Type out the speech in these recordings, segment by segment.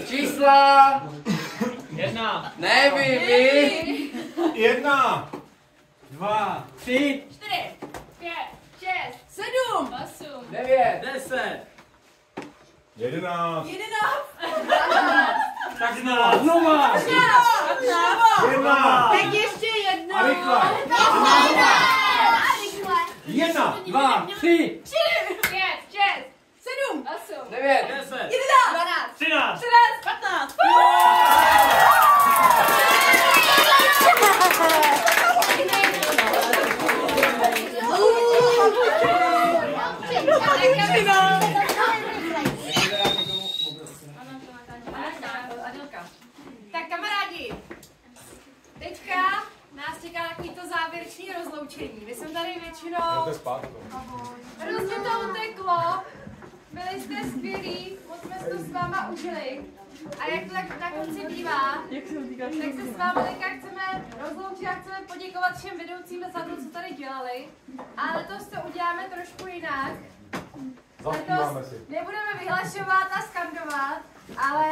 Čísla! 1. Nevím. 1, 2, 3, 4, 5, 6, 7, 8, 9. 10. 11, 11, Tak znova. 1, tak ještě jednou. a rychle. 1, 2, 3, 5, 6, 7, 8, 9. 10. 11, 12, 13. 15. Tak kamarádi, teďka nás čeká takovýto závěrečný rozloučení. My jsme tady většinou hrozně to uteklo, byli jste skvělí, moc jsme si to s váma užili. A jak to tak na konci bývá, tak se s vámi teďka chceme rozloučit a chceme poděkovat všem vedoucím za to, co tady dělali. A letos to uděláme trošku jinak. Zaspíváme si. Nebudeme vyhlašovat a skandovat, ale,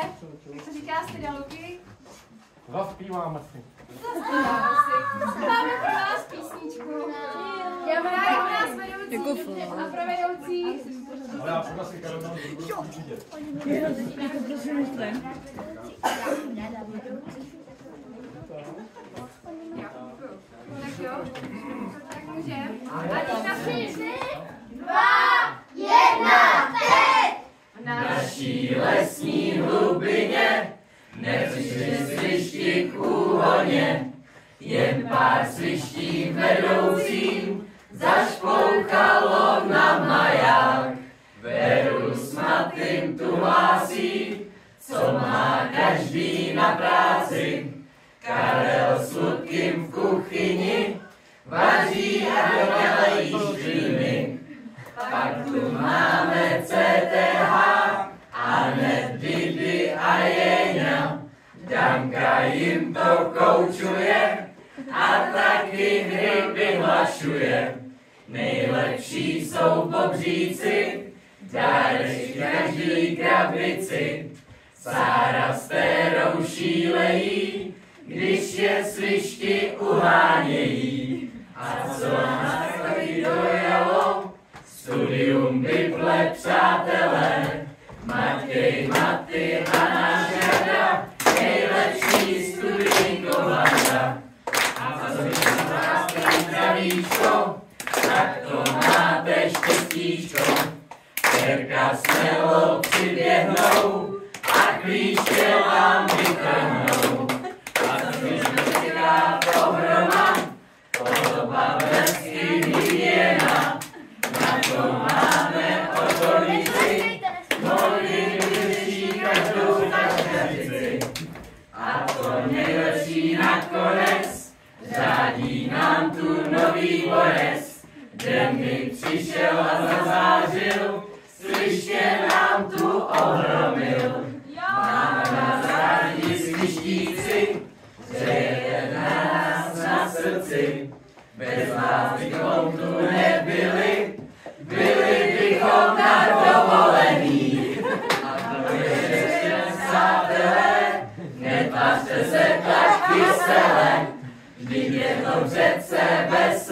jak se říká z Tydaluky, Zaspíváme si. máme pro vás písničku. Já mám rádi u nás vedoucí a pro vedoucí. Ale já jsem asi Karol budu vidět. Tak jo, tak můžeme. A teď na 3, 2, 1, teď! Naší lesní hlubině nepřišli svišti k úhoně, jen pár sviští vedoucím zašplouchalo na maják. Veru s Matým tu hlásí, co má každý na práci. Karel s Ludkým v kuchyni vaří a dělají šlíny. Pak tu máme CTH, Anet, Didi a Jeňa. Danka jim to koučuje a taky hry vyhlašuje. Nejlepší jsou bobříci, dáreš každý krabici. Sára s Térou šílejí, když je svišti uhánějí. A co nás tady dojalo? Studium Bible, přátelé, Matěj, Maty a náš Jarda, nejlepší studijní komanda. A co když vás ten zdravíčko, tak to máte štěstíčko. Terka s Melou přiběhnou a klíště vám vytrhnou. A co když říká pohroma, podoba blesky hygiena. Na to máme odborníci, mohli vyřešit každou kaškařici. A to nejlepší nakonec, řádí nám tu nový borec. Den mi přišel a zazářil, slyště nám tu ohromil. Máme na zádi svištíci, přejete nás na srdci. Bez vás bychom tu nebyli, byli bychom na dovolený. A to je ještě přátelé, netvařte se tak kyselé, vždyť je to přece bez